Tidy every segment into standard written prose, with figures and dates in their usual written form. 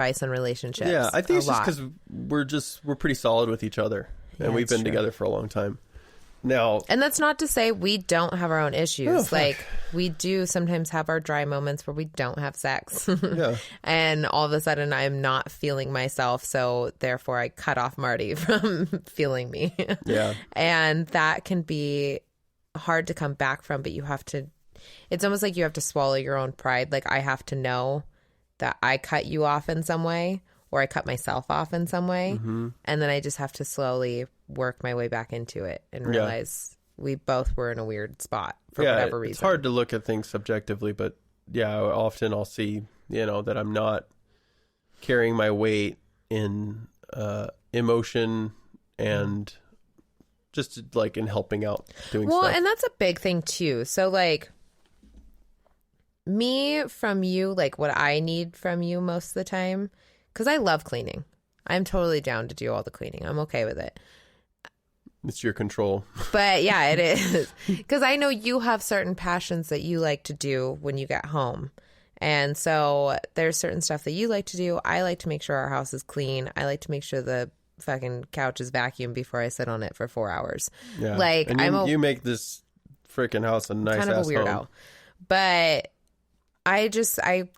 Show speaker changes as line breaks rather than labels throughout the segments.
advice on relationships.
Yeah, I think it's just because we're pretty solid with each other, and we've been together for a long time now.
And that's not to say we don't have our own issues. Like, we do sometimes have our dry moments where we don't have sex.
Yeah.
And all of a sudden I'm not feeling myself, so therefore I cut off Marty from feeling me.
Yeah.
And that can be hard to come back from, but you have to, it's almost like you have to swallow your own pride. Like, I have to know that I cut you off in some way, or I cut myself off in some way.
Mm-hmm.
And then I just have to slowly work my way back into it and realize we both were in a weird spot for whatever reason.
It's hard to look at things subjectively, but often I'll see, that I'm not carrying my weight in emotion and just like in helping out doing stuff.
Well, and that's a big thing too. So like, me from you, like what I need from you most of the time, because I love cleaning. I'm totally down to do all the cleaning. I'm okay with it.
It's your control.
But yeah, it is. Because I know you have certain passions that you like to do when you get home. And so there's certain stuff that you like to do. I like to make sure our house is clean. I like to make sure the fucking couch is vacuumed before I sit on it for 4 hours.
Yeah.
Like,
and you make this freaking house a nice
kind of
ass
a weirdo.
home.
But I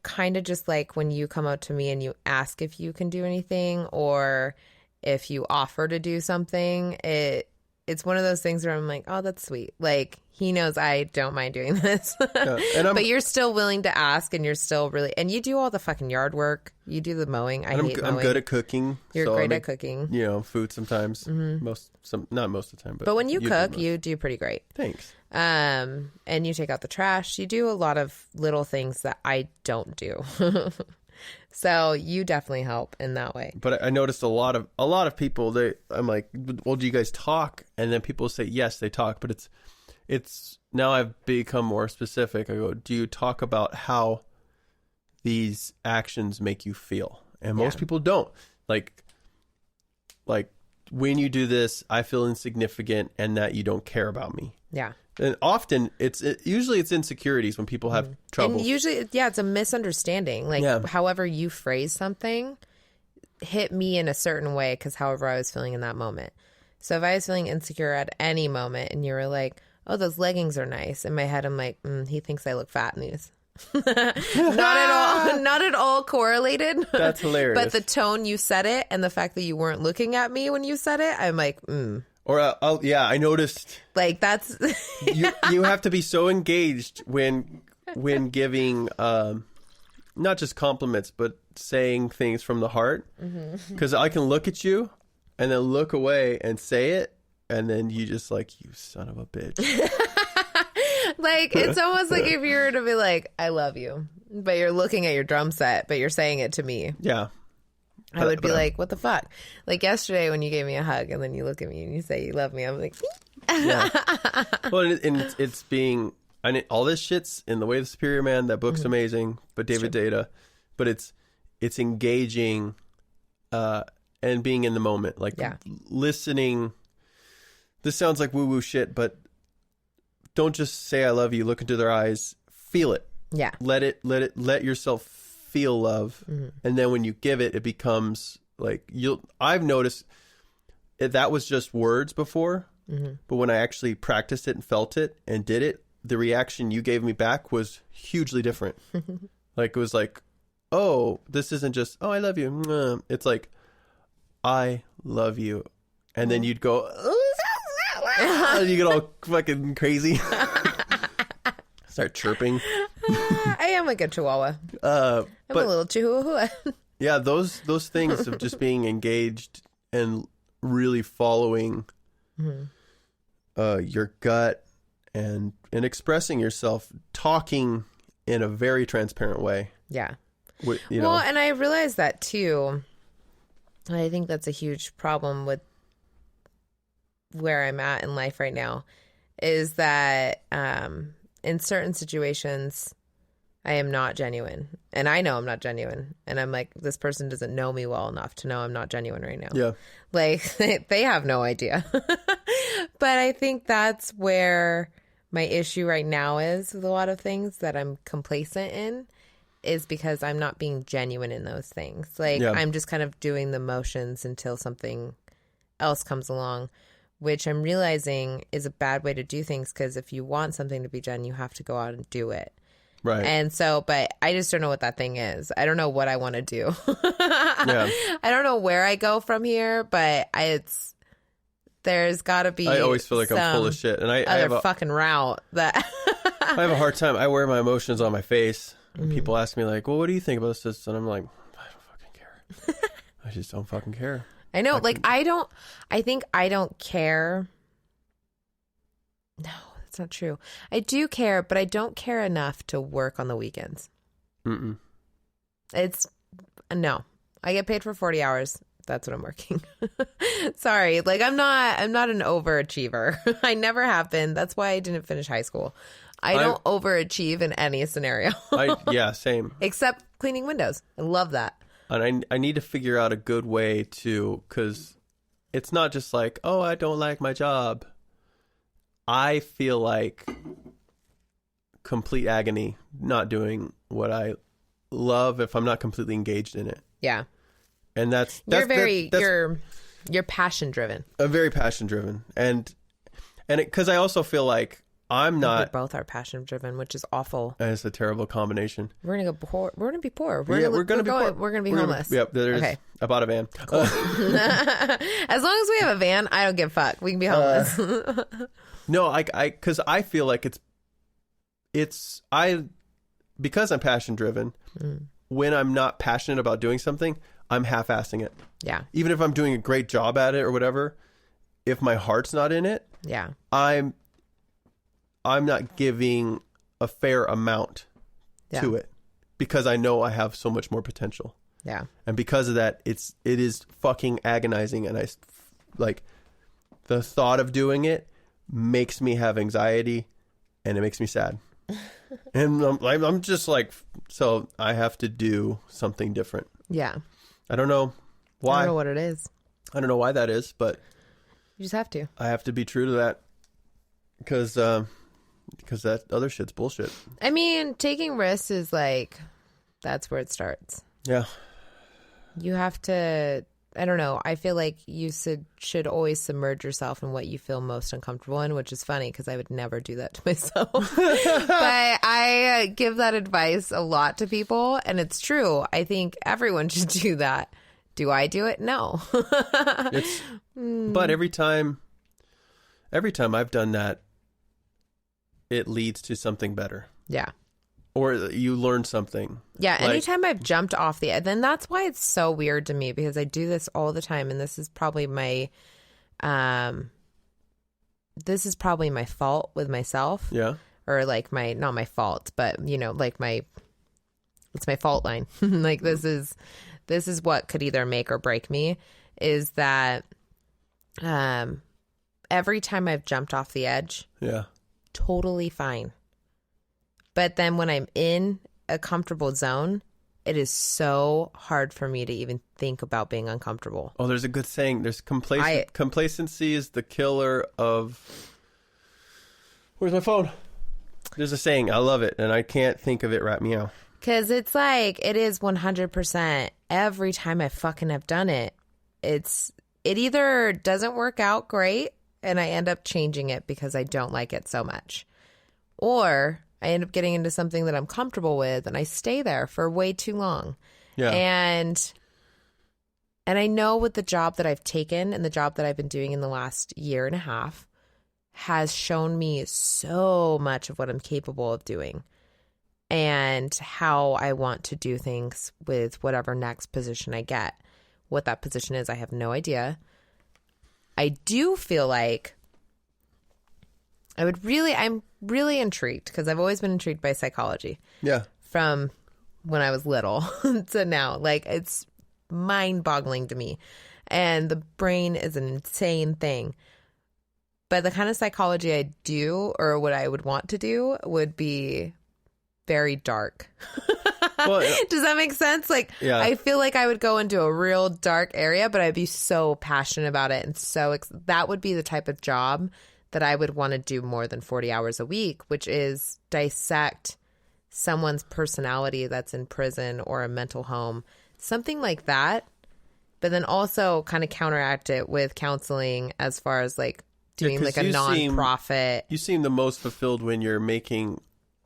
kind of just like when you come out to me and you ask if you can do anything, or if you offer to do something, it's one of those things where I'm like, oh, that's sweet. Like, he knows I don't mind doing this. But you're still willing to ask, and you're still really, and you do all the fucking yard work. You do the mowing. I hate mowing.
I'm good at cooking.
You're great at cooking.
Food sometimes.
Mm-hmm.
Not most of the time.
But when you cook, you do pretty great.
Thanks.
And you take out the trash. You do a lot of little things that I don't do. So you definitely help in that way.
But I noticed a lot of people, I'm like, well, do you guys talk? And then people say, yes, they talk. But it's now I've become more specific. I go, do you talk about how these actions make you feel? And most people don't. Like when you do this, I feel insignificant and that you don't care about me.
Yeah.
And often usually it's insecurities when people have trouble.
And usually, it's a misunderstanding. Like, however you phrase something hit me in a certain way because however I was feeling in that moment. So if I was feeling insecure at any moment and you were like, oh, those leggings are nice. In my head, I'm like, he thinks I look fat in these. Not at all correlated.
That's hilarious.
But the tone you said it and the fact that you weren't looking at me when you said it, I'm like,
Or, I noticed.
Like, that's...
you have to be so engaged when giving, not just compliments, but saying things from the heart. Because I can look at you and then look away and say it, and then you just like, you son of a bitch.
Like, it's almost like if you were to be like, I love you, but you're looking at your drum set, but you're saying it to me.
Yeah.
I would be like, what the fuck? Like yesterday when you gave me a hug and then you look at me and you say you love me, I'm like,
yeah. Well, and it's being, all this shit's in The Way of the Superior Man. That book's amazing, but David Deida. But it's engaging and being in the moment. Like listening. This sounds like woo-woo shit, but don't just say I love you. Look into their eyes. Feel it.
Yeah.
Let yourself feel love, and then when you give it, it becomes like I've noticed that was just words before, but when I actually practiced it and felt it and did it, the reaction you gave me back was hugely different. Like, it was like, oh, this isn't just, oh, I love you. It's like, I love you, and then you'd go, and you get all fucking crazy. Start chirping.
I am like a chihuahua. I'm a little chihuahua.
Yeah, those things of just being engaged and really following your gut and expressing yourself, talking in a very transparent way.
Yeah.
Well,
and I realized that too. I think that's a huge problem with where I'm at in life right now, is that in certain situations, I am not genuine. And I know I'm not genuine. And I'm like, this person doesn't know me well enough to know I'm not genuine right now.
Yeah.
Like, they have no idea. But I think that's where my issue right now is with a lot of things that I'm complacent in, is because I'm not being genuine in those things. Like, I'm just kind of doing the motions until something else comes along, which I'm realizing is a bad way to do things, because if you want something to be done, you have to go out and do it.
Right.
And so, but I just don't know what that thing is. I don't know what I want to do. I don't know where I go from here, but there's got to be.
I always feel like I'm full of shit, and I have a
fucking route that.
I have a hard time. I wear my emotions on my face. And people ask me like, "Well, what do you think about this?" And I'm like, "I don't fucking care. I just don't fucking care."
I know, I think I don't care. No, that's not true. I do care, but I don't care enough to work on the weekends.
Mm-mm.
No. I get paid for 40 hours. That's what I'm working. Sorry. Like, I'm not an overachiever. I never have been. That's why I didn't finish high school. I don't overachieve in any scenario.
Same.
Except cleaning windows. I love that.
And I need to figure out a good way to, because it's not just like, oh, I don't like my job. I feel like complete agony not doing what I love if I'm not completely engaged in it. Yeah. And
you're passion driven.
I'm very passion driven. And because I also feel like I'm not.
We both are passion driven, which is awful.
And it's a terrible combination.
We're gonna go poor. We're gonna be poor.
We're gonna be poor.
We're gonna be homeless.
Okay. I bought a van. Cool.
As long as we have a van, I don't give a fuck. We can be homeless.
No, because I feel like because I'm passion driven. When I'm not passionate about doing something, I'm half-assing it. Yeah. Even if I'm doing a great job at it or whatever, if my heart's not in it, I'm not giving a fair amount to it, because I know I have so much more potential. Yeah. And because of that, it is fucking agonizing, and the thought of doing it makes me have anxiety, and it makes me sad. And I'm just like, so I have to do something different. Yeah. I don't know why.
I don't know what it is.
I don't know why that is, but
you just have to.
I have to be true to that, because that other shit's bullshit.
I mean, taking risks is that's where it starts. Yeah. You have to, I don't know. I feel like you should always submerge yourself in what you feel most uncomfortable in, which is funny because I would never do that to myself. But I give that advice a lot to people, and it's true. I think everyone should do that. Do I do it? No.
But every time I've done that, it leads to something better. Yeah. Or you learn something.
Yeah, anytime I've jumped off the edge, then that's why it's so weird to me, because I do this all the time, and this is probably my fault with myself. Yeah. Or not my fault, but it's my fault line. This is what could either make or break me, is that every time I've jumped off the edge. Yeah. Totally fine. But then when I'm in a comfortable zone, it is so hard for me to even think about being uncomfortable.
Oh, there's a good saying. There's complacency is the killer of... Where's my phone? There's a saying. I love it, and I can't think of it right meow.
Because it's it is 100%. Every time I fucking have done it, it either doesn't work out great, and I end up changing it because I don't like it so much. Or I end up getting into something that I'm comfortable with, and I stay there for way too long. Yeah. And I know with the job that I've taken and the job that I've been doing in the last year and a half has shown me so much of what I'm capable of doing and how I want to do things with whatever next position I get. What that position is, I have no idea. I do feel like I'm really intrigued, because I've always been intrigued by psychology. Yeah. From when I was little to now. It's mind-boggling to me. And the brain is an insane thing. But the kind of psychology I do, or what I would want to do, would be very dark. Well, does that make sense? Yeah. I feel like I would go into a real dark area, but I'd be so passionate about it. And so that would be the type of job that I would want to do more than 40 hours a week, which is dissect someone's personality that's in prison or a mental home, something like that. But then also kind of counteract it with counseling as far as like doing like a nonprofit.
You seem the most fulfilled when you're making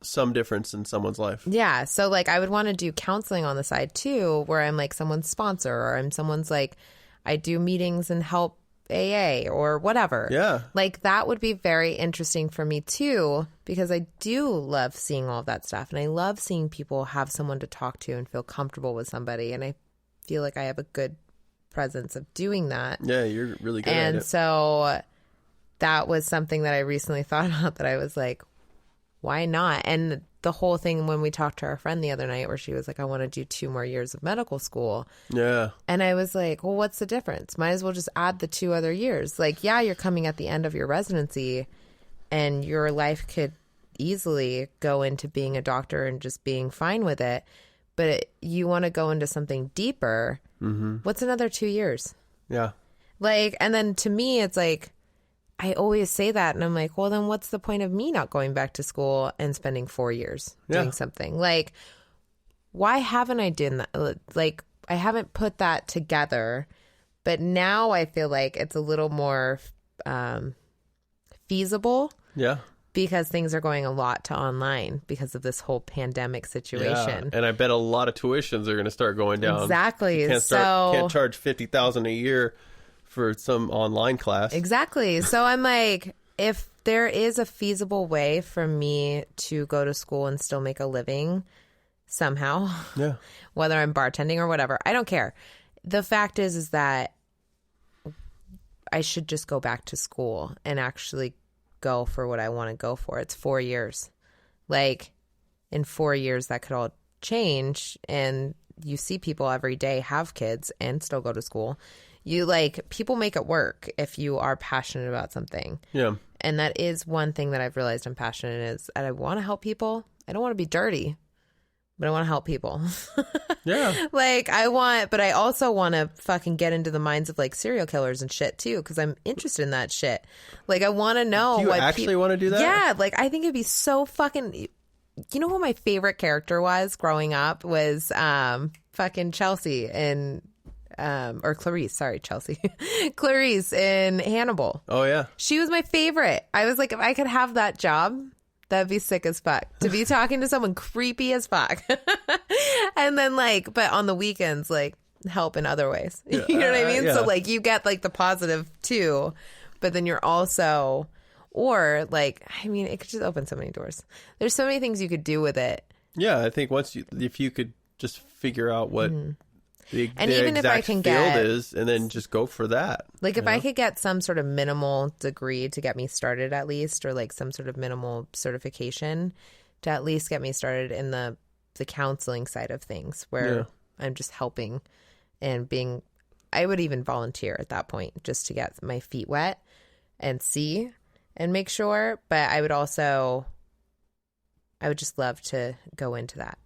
some difference in someone's life.
Yeah. So like I would want to do counseling on the side too, where I'm like someone's sponsor or I'm someone's like, I do meetings and help AA or whatever.
Yeah.
Like that would be very interesting for me too, because I do love seeing all of that stuff. And I love seeing people have someone to talk to and feel comfortable with somebody. And I feel like I have a good presence of doing that.
Yeah, you're really good at it.
And so that was something that I recently thought about, that I was like, why not? And the whole thing when we talked to our friend the other night where she was like, I want to do 2 more years of medical school.
Yeah.
And I was like, well, what's the difference? Might as well just add the 2 other years. Like, yeah, you're coming at the end of your residency and your life could easily go into being a doctor and just being fine with it. But you want to go into something deeper. Mm-hmm. What's another 2 years?
Yeah.
Like, and then to me, it's like, I always say that, and I'm like, well, then what's the point of me not going back to school and spending 4 years doing something? Like, why haven't I done that? Like, I haven't put that together, but now I feel like it's a little more feasible.
Yeah.
Because things are going a lot to online because of this whole pandemic situation.
Yeah. And I bet a lot of tuitions are going to start going down.
Exactly.
You can't charge $50,000 a year for some online class.
Exactly. So I'm like, if there is a feasible way for me to go to school and still make a living somehow,
yeah,
whether I'm bartending or whatever, I don't care. The fact is that I should just go back to school and actually go for what I want to go for. It's 4 years. Like, in 4 years, that could all change. And you see people every day have kids and still go to school. You like, people make it work if you are passionate about something.
Yeah.
And that is one thing that I've realized I'm passionate in, is I want to help people. I don't want to be dirty, but I want to help people.
Yeah.
Like, but I also want to fucking get into the minds of like serial killers and shit too, because I'm interested in that shit. Like, I want to know.
Do you actually want to do that?
Yeah. Like, I think it'd be so fucking. You know who my favorite character was growing up was fucking Chelsea in. Or Clarice, sorry, Chelsea. Clarice in Hannibal.
Oh, yeah.
She was my favorite. I was like, if I could have that job, that'd be sick as fuck. To be talking to someone creepy as fuck. And then like, but on the weekends, like, help in other ways. You know what I mean?
Yeah.
So like, you get like the positive too, but then you're also, or like, I mean, it could just open so many doors. There's so many things you could do with it.
Yeah, I think if you could just figure out what...
And even if I can
get is, and then just go for that.
Like, if I could get some sort of minimal degree to get me started at least, or like some sort of minimal certification to at least get me started in the counseling side of things, where I'm just helping and I would even volunteer at that point just to get my feet wet and see and make sure. But I would just love to go into that.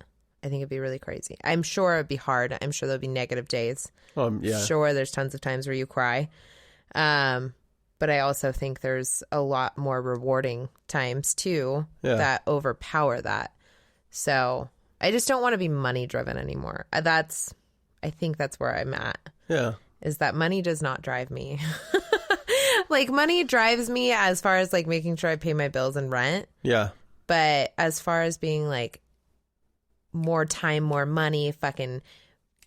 I think it'd be really crazy. I'm sure it'd be hard. I'm sure there'll be negative days.
Yeah.
Sure, there's tons of times where you cry. But I also think there's a lot more rewarding times too that overpower that. So I just don't want to be money driven anymore. I think that's where I'm at.
Yeah.
Is that money does not drive me. Like, money drives me as far as like making sure I pay my bills and rent.
Yeah. But
as far as being like, more time, more money, fucking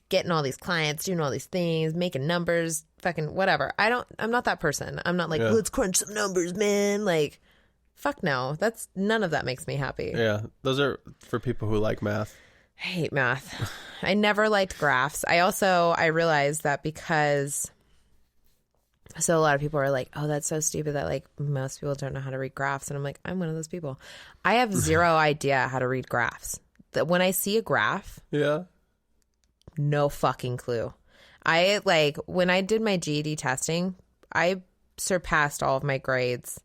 getting all these clients, doing all these things, making numbers, fucking whatever. I'm not that person. I'm not like, let's crunch some numbers, man. Like, fuck no. None of that makes me happy.
Yeah. Those are for people who like math.
I hate math. I never liked graphs. I realized that because, so a lot of people are like, oh, that's so stupid that like most people don't know how to read graphs. And I'm like, I'm one of those people. I have zero idea how to read graphs. That when I see a graph, no fucking clue. When I did my GED testing, I surpassed all of my grades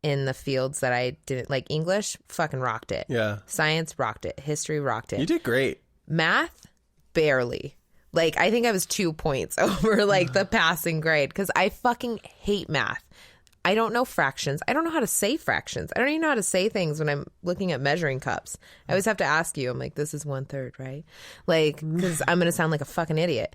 in the fields that I didn't like. English, fucking rocked it.
Yeah.
Science, rocked it. History, rocked it.
You did great.
Math, barely. Like, I think I was 2 points over like the passing grade because I fucking hate math. I don't know fractions. I don't know how to say fractions. I don't even know how to say things when I'm looking at measuring cups. I always have to ask you. I'm like, this is 1/3, right? Like, because I'm going to sound like a fucking idiot.